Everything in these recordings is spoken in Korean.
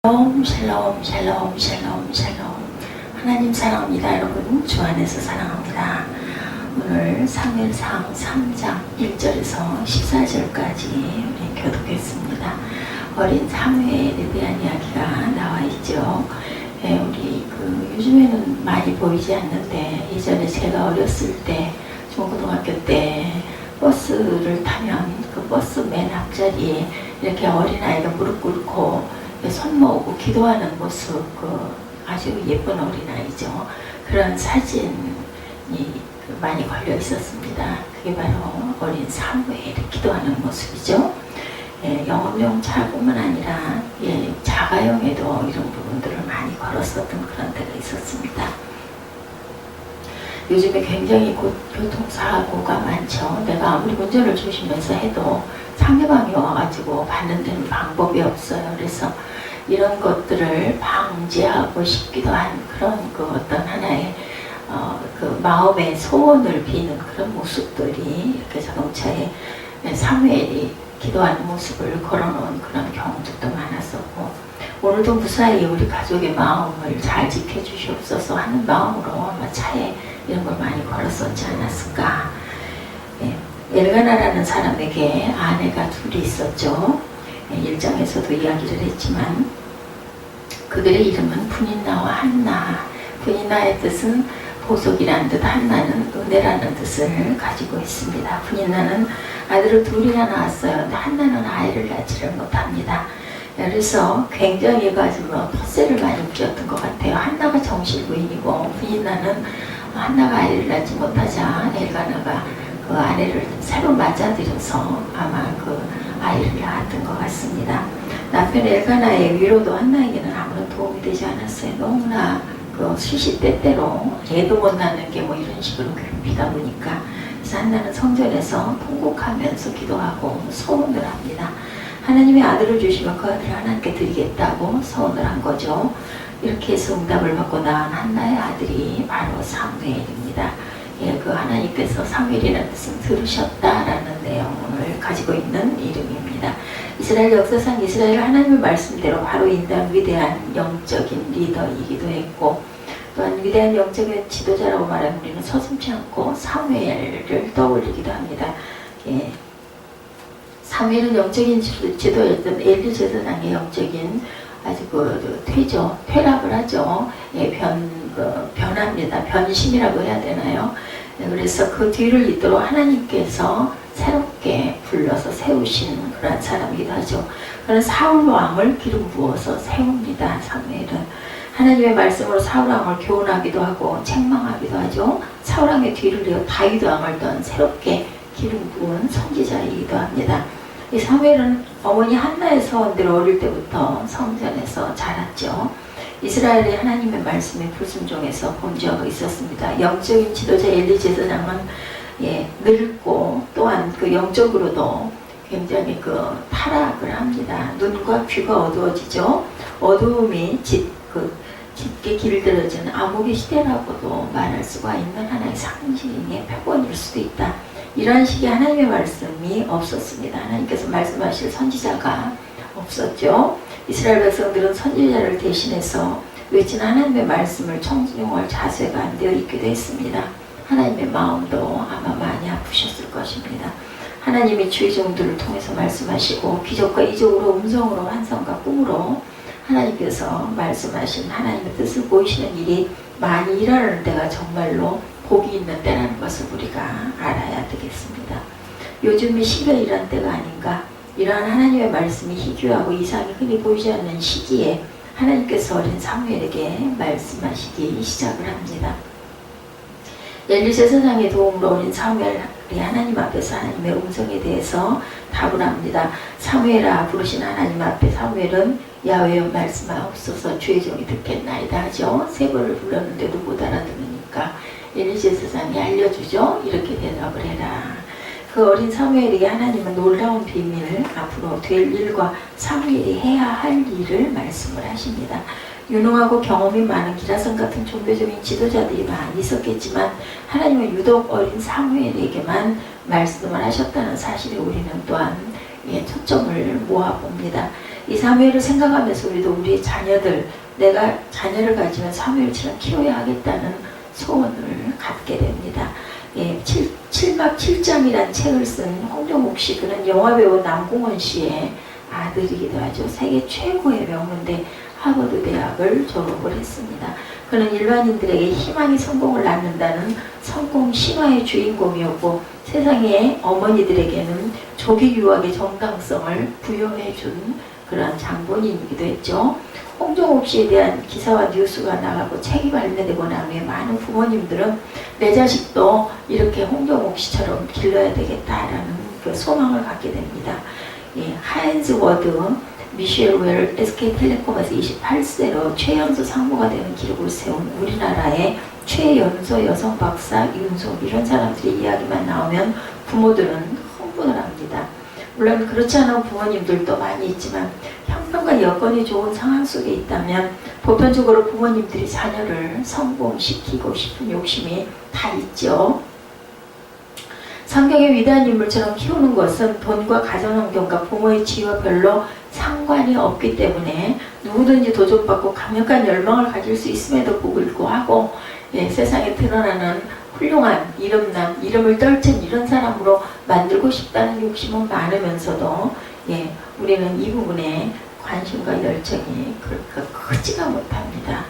샬롬 샬롬 샬롬 샬롬 샬롬. 하나님 사랑합니다. 여러분 주 안에서 사랑합니다. 오늘 사무엘상 3장 1절에서 14절까지 우리 교독했습니다. 어린 사무엘에 대한 이야기가 나와 있죠. 우리 요즘에는 많이 보이지 않는데, 예전에 제가 어렸을 때 중고등학교 때 버스를 타면 그 버스 맨 앞자리에 이렇게 어린아이가 무릎 꿇고 손 모으고 기도하는 모습, 아주 예쁜 어린아이죠. 그런 사진이 많이 걸려 있었습니다. 그게 바로 어린 사무엘이 기도하는 모습이죠. 영업용 차뿐만 아니라 자가용에도 이런 부분들을 많이 걸었었던 그런 때가 있었습니다. 요즘에 굉장히 교통사고가 많죠. 내가 아무리 운전을 조심해서 해도 상대방이 와가지고 받는 데는 방법이 없어요. 그래서 이런 것들을 방지하고 싶기도 한 그런 어떤 하나의 마음의 소원을 비는 그런 모습들이 이렇게 자동차에 사무엘이 기도하는 모습을 걸어놓은 그런 경우들도 많았었고, 오늘도 무사히 우리 가족의 마음을 잘 지켜주시옵소서 하는 마음으로 아마 차에 이런 걸 많이 걸었었지 않았을까. 엘가나라는 사람에게 아내가 둘이 있었죠. 1장에서도 이야기를 했지만 그들의 이름은 분인나와 한나. 분인나의 뜻은 보석이라는 뜻, 한나는 은혜라는 뜻을 가지고 있습니다. 분인나는 아들을 둘이나 낳았어요. 근데 한나는 아이를 낳지를 못합니다. 그래서 굉장히 가지고 텃세를 많이 부렸던 것 같아요. 한나가 정실부인이고 분인나는 한나가 아이를 낳지 못하자 엘가나가 그 아내를 새로 맞아들여서 아마 그 아이를 낳았던 것 같습니다. 남편 엘가나의 위로도 한나에게는 아무런 도움이 되지 않았어요. 너무나 시시때때로 애도 못 낳는 게 이런 식으로 괴롭히다 보니까. 그래서 한나는 성전에서 통곡하면서 기도하고 소원을 합니다. 하나님의 아들을 주시면 그 아들을 하나님께 드리겠다고 소원을 한 거죠. 이렇게 해서 응답을 받고 낳은 한나의 아들이 바로 사무엘입니다. 그 하나님께서 사무엘이라는 뜻은 들으셨다라는 내용을 가지고 있는 이름입니다. 이스라엘 역사상 이스라엘 하나님의 말씀대로 바로 인도한 위대한 영적인 리더이기도 했고, 또한 위대한 영적인 지도자라고 말하면 우리는 서슴지 않고 사무엘을 떠올리기도 합니다. 사무엘은 영적인 지도였던 엘리 제사장의 영적인 아주 퇴락을 하죠. 변합니다. 변심이라고 해야 되나요? 그래서 그 뒤를 잇도록 하나님께서 새롭게 불러서 세우신 그런 사람이기도 하죠. 그런 사울 왕을 기름 부어서 세웁니다. 사무엘은 하나님의 말씀으로 사울 왕을 교훈하기도 하고 책망하기도 하죠. 사울 왕의 뒤를 이어 다윗 왕을 던 새롭게 기름 부은 선지자이기도 합니다. 이 사무엘은 어머니 한나의 서원대로 어릴 때부터 성전에서 자랐죠. 이스라엘의 하나님의 말씀에 불순종해서 범죄하고 있었습니다. 영적인 지도자 엘리 제사장은 늙고 또한 영적으로도 굉장히 타락을 합니다. 눈과 귀가 어두워지죠. 어두움이 짙게 길들여지는 암흑의 시대라고도 말할 수가 있는 하나의 상징의 표본일 수도 있다. 이런 식의 하나님의 말씀이 없었습니다. 하나님께서 말씀하실 선지자가 없었죠. 이스라엘 백성들은 선지자를 대신해서 외치는 하나님의 말씀을 청중할 자세가 안 되어 있기도 했습니다. 하나님의 마음도 아마 많이 아프셨을 것입니다. 하나님이 주의 종들을 통해서 말씀하시고 기적과 이적으로 음성으로 환상과 꿈으로 하나님께서 말씀하신 하나님의 뜻을 보이시는 일이 많이 일어나는 때가 정말로 복이 있는 때라는 것을 우리가 알아야 되겠습니다. 요즘이 시별이란 때가 아닌가. 이러한 하나님의 말씀이 희귀하고 이상이 흔히 보이지 않는 시기에 하나님께서 어린 사무엘에게 말씀하시기 시작을 합니다. 엘리 제사장의 도움으로 어린 사무엘이 하나님 앞에서 하나님의 음성에 대해서 답을 합니다. 사무엘아 부르신 하나님 앞에 사무엘은 야훼여 말씀하옵소서 주의 종이 듣겠나이다 하죠. 세 번을 불렀는데도 못 알아들으니까 엘리 제사장이 알려주죠. 이렇게 대답을 해라. 그 어린 사무엘에게 하나님은 놀라운 비밀을, 앞으로 될 일과 사무엘이 해야 할 일을 말씀을 하십니다. 유능하고 경험이 많은 기라성 같은 종교적인 지도자들이 많이 있었겠지만 하나님은 유독 어린 사무엘에게만 말씀을 하셨다는 사실에 우리는 또한 초점을 모아봅니다. 이 사무엘을 생각하면서 우리도 우리 자녀들, 내가 자녀를 가지면 사무엘처럼 키워야 하겠다는 소원을 갖게 됩니다. 예, 7막 7장이란 책을 쓴 홍정욱 씨, 그는 영화배우 남궁원 씨의 아들이기도 하죠. 세계 최고의 명문대 하버드 대학을 졸업을 했습니다. 그는 일반인들에게 희망이 성공을 낳는다는 성공 신화의 주인공이었고, 세상의 어머니들에게는 조기 유학의 정당성을 부여해 준 그런 장본인이기도 했죠. 홍정욱 씨에 대한 기사와 뉴스가 나가고 책이 발매되고 나면 많은 부모님들은 내 자식도 이렇게 홍정욱 씨처럼 길러야 되겠다라는 그 소망을 갖게 됩니다. 예, 하인즈 워드, 미셸 웰 SK텔레콤에서 28세로 최연소 상무가 되는 기록을 세운 우리나라의 최연소 여성 박사 윤석, 이런 사람들의 이야기만 나오면 부모들은 흥분을 합니다. 물론 그렇지 않은 부모님들도 많이 있지만 형편과 여건이 좋은 상황 속에 있다면 보편적으로 부모님들이 자녀를 성공시키고 싶은 욕심이 다 있죠. 성경의 위대한 인물처럼 키우는 것은 돈과 가정환경과 부모의 지위와 별로 상관이 없기 때문에 누구든지 도전받고 강력한 열망을 가질 수 있음에도 불구하고, 예, 세상에 드러나는 훌륭한 이름남, 이름을 떨친 이런 사람으로 만들고 싶다는 욕심은 많으면서도, 예, 우리는 이 부분에 관심과 열정이 그렇게 크지가 못합니다.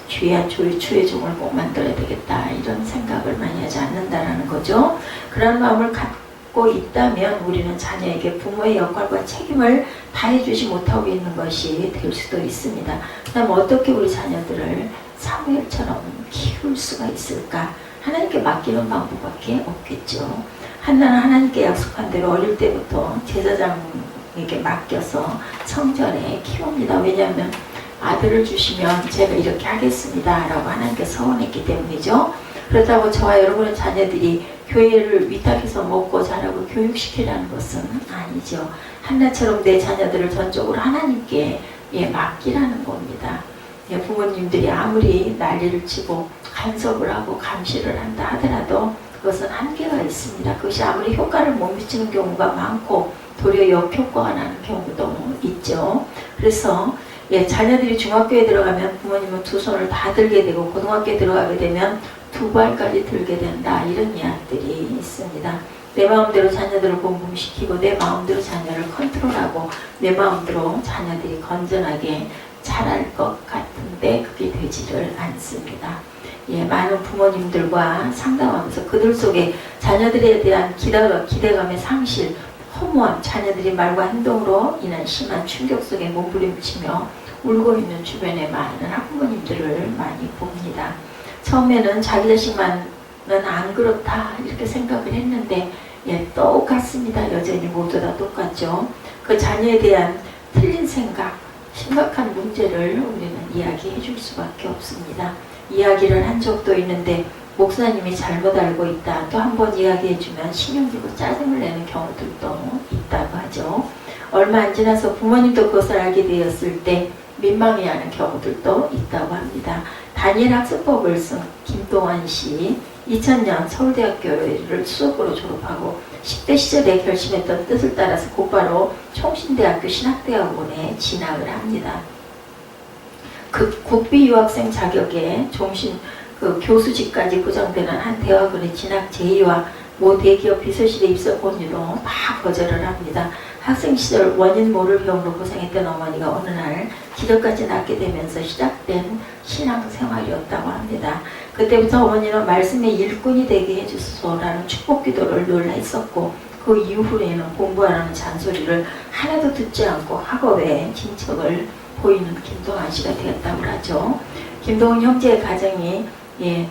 주의 종을 꼭 만들어야 되겠다, 이런 생각을 많이 하지 않는다라는 거죠. 그런 마음을 갖고 있다면 우리는 자녀에게 부모의 역할과 책임을 다해주지 못하고 있는 것이 될 수도 있습니다. 그다음 어떻게 우리 자녀들을 사무엘처럼 키울 수가 있을까? 하나님께 맡기는 방법밖에 없겠죠. 한나는 하나님께 약속한 대로 어릴 때부터 제사장에게 맡겨서 성전에 키웁니다. 왜냐하면 아들을 주시면 제가 이렇게 하겠습니다 라고 하나님께 서원했기 때문이죠. 그렇다고 저와 여러분의 자녀들이 교회를 위탁해서 먹고 자라고 교육시키라는 것은 아니죠. 한나처럼 내 자녀들을 전적으로 하나님께, 예, 맡기라는 겁니다. 예, 부모님들이 아무리 난리를 치고 간섭을 하고 감시를 한다 하더라도 그것은 한계가 있습니다. 그것이 아무리 효과를 못 미치는 경우가 많고 도리어 역효과가 나는 경우도 있죠. 그래서, 예, 자녀들이 중학교에 들어가면 부모님은 두 손을 다 들게 되고 고등학교에 들어가게 되면 두 발까지 들게 된다, 이런 이야기들이 있습니다. 내 마음대로 자녀들을 공부시키고 내 마음대로 자녀를 컨트롤하고 내 마음대로 자녀들이 건전하게 자랄 것 같은데 그게 되지를 않습니다. 예, 많은 부모님들과 상담하면서 그들 속에 자녀들에 대한 기대감의 상실, 허무함, 자녀들이 말과 행동으로 인한 심한 충격 속에 몸부림치며 울고 있는 주변의 많은 학부모님들을 많이 봅니다. 처음에는 자기 자식만은 안 그렇다 이렇게 생각을 했는데, 예, 똑같습니다. 여전히 모두 다 똑같죠. 그 자녀에 대한 틀린 생각, 심각한 문제를 우리는 이야기해 줄 수밖에 없습니다. 이야기를 한 적도 있는데 목사님이 잘못 알고 있다, 또 한 번 이야기해주면 신용기고 짜증을 내는 경우들도 있다고 하죠. 얼마 안 지나서 부모님도 그것을 알게 되었을 때 민망해하는 경우들도 있다고 합니다. 다니엘 학습법을 쓴 김동완 씨, 2000년 서울대학교를 수석으로 졸업하고 10대 시절에 결심했던 뜻을 따라서 곧바로 총신대학교 신학대학원에 진학을 합니다. 그 국비 유학생 자격에 교수직까지 보장되는 한 대학원의 진학 제의와 모 대기업 비서실에 입사 권유도 다 거절을 합니다. 학생 시절 원인 모를 병으로 고생했던 어머니가 어느 날 기적까지 낳게 되면서 시작된 신앙생활이었다고 합니다. 그때부터 어머니는 말씀의 일꾼이 되게 해주소서라는 축복 기도를 늘 했었고, 그 이후에는 공부하라는 잔소리를 하나도 듣지 않고 학업에 진척을 보이는 김동완 씨가 되었다고 하죠. 김동완 형제의 가정이, 예,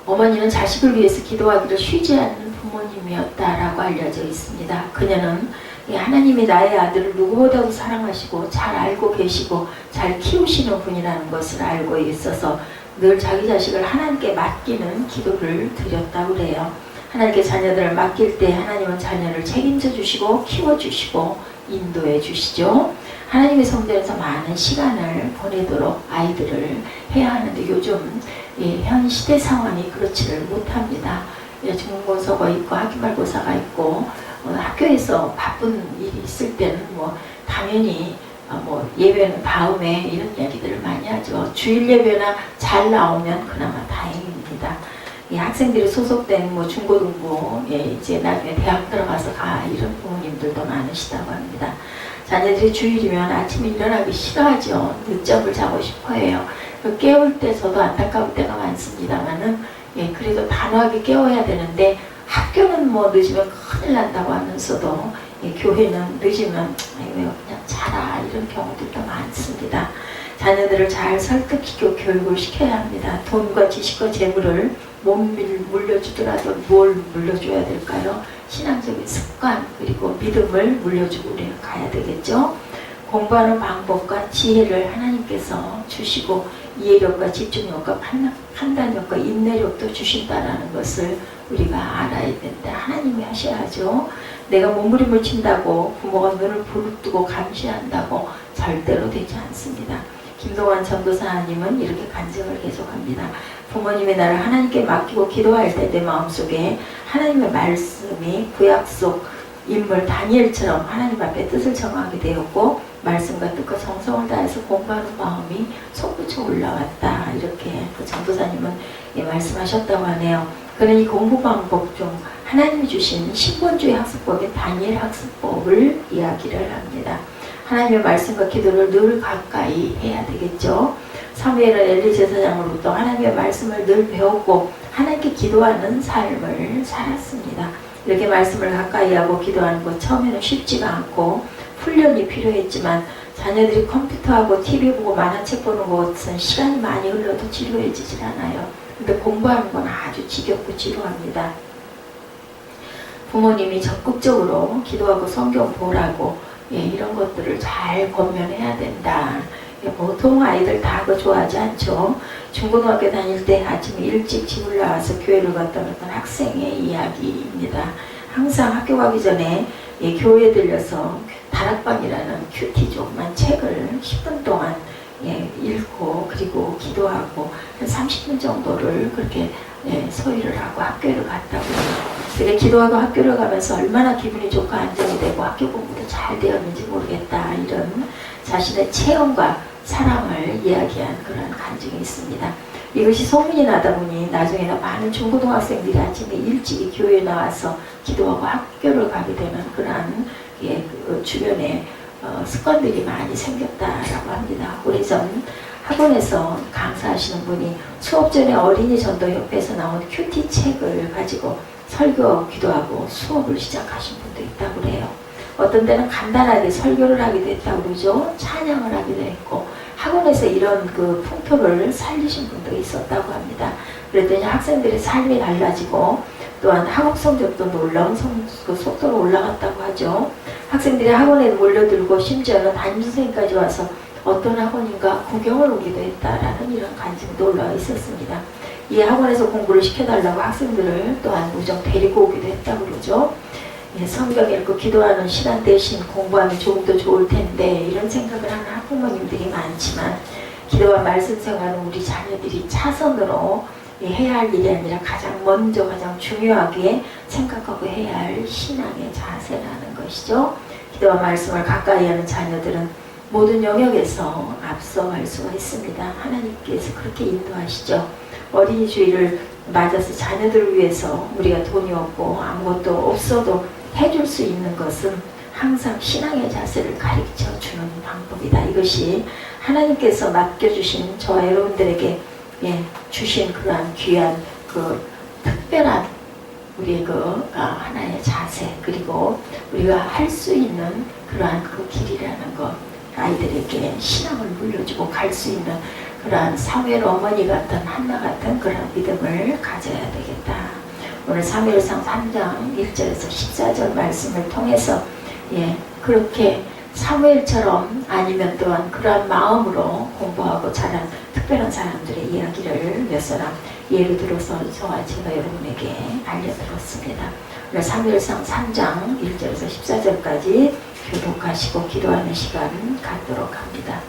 어머니는 자식을 위해서 기도하기를 쉬지 않는 부모님이었다라고 알려져 있습니다. 그녀는, 예, 하나님이 나의 아들을 누구보다도 사랑하시고 잘 알고 계시고 잘 키우시는 분이라는 것을 알고 있어서 늘 자기 자식을 하나님께 맡기는 기도를 드렸다고 그래요. 하나님께 자녀들을 맡길 때 하나님은 자녀를 책임져 주시고 키워주시고 인도해 주시죠. 하나님의 성전에서 많은 시간을 보내도록 아이들을 해야 하는데 요즘, 예, 현 시대 상황이 그렇지를 못합니다. 예, 중간고사가 있고 학기말고사가 있고 학교에서 바쁜 일이 있을 때는 뭐 당연히 뭐 예배는 다음에 이런 얘기들을 많이 하죠. 주일 예배나 잘 나오면 그나마 다행입니다. 이 학생들이 소속된 뭐 중고등부, 이제 나중에 대학 들어가서 이런 부모님들도 많으시다고 합니다. 자녀들이 주일이면 아침에 일어나기 싫어하죠. 늦잠을 자고 싶어해요. 깨울 때 저도 안타까울 때가 많습니다만은, 그래도 단호하게 깨워야 되는데 학교는 뭐 늦으면 큰일 난다고 하면서도 교회는 늦으면 그냥 자라, 이런 경우들도 많습니다. 자녀들을 잘 설득시켜 교육을 시켜야 합니다. 돈과 지식과 재물을 못 물려주더라도 뭘 물려줘야 될까요? 신앙적인 습관, 그리고 믿음을 물려주고 가야 되겠죠. 공부하는 방법과 지혜를 하나님께서 주시고 이해력과 집중력과 판단력과 인내력도 주신다라는 것을 우리가 알아야 된다. 하나님이 하셔야죠. 내가 몸부림을 친다고 부모가 눈을 부릅뜨고 감시한다고 절대로 되지 않습니다. 김동완 전도사님은 이렇게 간증을 계속합니다. 부모님의 나를 하나님께 맡기고 기도할 때 내 마음속에 하나님의 말씀이 구약 속 인물 다니엘처럼 하나님 앞에 뜻을 정하게 되었고 말씀과 뜻과 정성을 다해서 공부하는 마음이 솟구쳐 올라왔다. 이렇게 그 전도사님은 말씀하셨다고 하네요. 그는 이 공부 방법 중 하나님이 주신 신본주의 학습법인 다니엘 학습법을 이야기를 합니다. 하나님의 말씀과 기도를 늘 가까이 해야 되겠죠. 사무엘은 엘리 제사장으로부터 하나님의 말씀을 늘 배웠고 하나님께 기도하는 삶을 살았습니다. 이렇게 말씀을 가까이 하고 기도하는 것 처음에는 쉽지가 않고 훈련이 필요했지만 자녀들이 컴퓨터하고 TV 보고 만화책 보는 것은 시간이 많이 흘러도 지루해지질 않아요. 근데 공부하는 건 아주 지겹고 지루합니다. 부모님이 적극적으로 기도하고 성경 보라고 이런 것들을 잘 권면해야 된다. 보통 아이들 다 그거 좋아하지 않죠. 중고등학교 다닐 때 아침에 일찍 집을 나와서 교회를 갔던 어떤 학생의 이야기입니다. 항상 학교 가기 전에 교회에 들려서 다락방이라는 큐티 조그만 책을 10분 동안 읽고 그리고 기도하고 한 30분 정도를 그렇게 소위를 하고 학교를 갔다고 해요. 그게 기도하고 학교를 가면서 얼마나 기분이 좋고 안정이 되고 학교 공부도 잘 되었는지 모르겠다. 이런 자신의 체험과 사랑을 이야기한 그런 간증이 있습니다. 이것이 소문이 나다 보니 나중에는 많은 중고등학생들이 아침에 일찍 교회에 나와서 기도하고 학교를 가게 되는 그런 그 주변에 습관들이 많이 생겼다라고 합니다. 오래전 학원에서 강사하시는 분이 수업 전에 어린이 전도협회에서 나온 큐티 책을 가지고 설교, 기도하고 수업을 시작하신 분도 있다고 그래요. 어떤 때는 간단하게 설교를 하기도 했다고 그러죠. 찬양을 하기도 했고 학원에서 이런 그 풍토를 살리신 분도 있었다고 합니다. 그랬더니 학생들의 삶이 달라지고 또한 학업 성적도 놀라운 속도로 올라갔다고 하죠. 학생들이 학원에 몰려들고 심지어는 담임선생님까지 와서 어떤 학원인가 구경을 오기도 했다라는 이런 간증도 올라와 있었습니다. 이 학원에서 공부를 시켜달라고 학생들을 또한 무정 데리고 오기도 했다고 그러죠. 성경 읽고 기도하는 시간 대신 공부하면 조금 더 좋을 텐데 이런 생각을 하는 학부모님들이 많지만 기도와 말씀 생활은 우리 자녀들이 차선으로 해야 할 일이 아니라 가장 먼저 가장 중요하게 생각하고 해야 할 신앙의 자세라는 것이죠. 기도와 말씀을 가까이 하는 자녀들은 모든 영역에서 앞서갈 수가 있습니다. 하나님께서 그렇게 인도하시죠. 어린이 주일을 맞아서 자녀들을 위해서 우리가 돈이 없고 아무것도 없어도 해줄 수 있는 것은 항상 신앙의 자세를 가르쳐 주는 방법이다. 이것이 하나님께서 맡겨주신 저와 여러분들에게 주신 그러한 귀한 그 특별한 우리의 그 하나의 자세 그리고 우리가 할 수 있는 그러한 그 길이라는 것 아이들에게 신앙을 물려주고 갈 수 있는 그러한 사무엘 어머니 같은 한나 같은 그런 믿음을 가져야 되겠다. 오늘 사무엘상 3장 1절에서 14절 말씀을 통해서 그렇게 사무엘처럼 아니면 또한 그러한 마음으로 공부하고 자란 특별한 사람들의 이야기를 몇 사람 예를 들어서 저와 제가 여러분에게 알려드렸습니다. 오늘 사무엘상 3장 1절에서 14절까지 교독하시고 기도하는 시간 갖도록 합니다.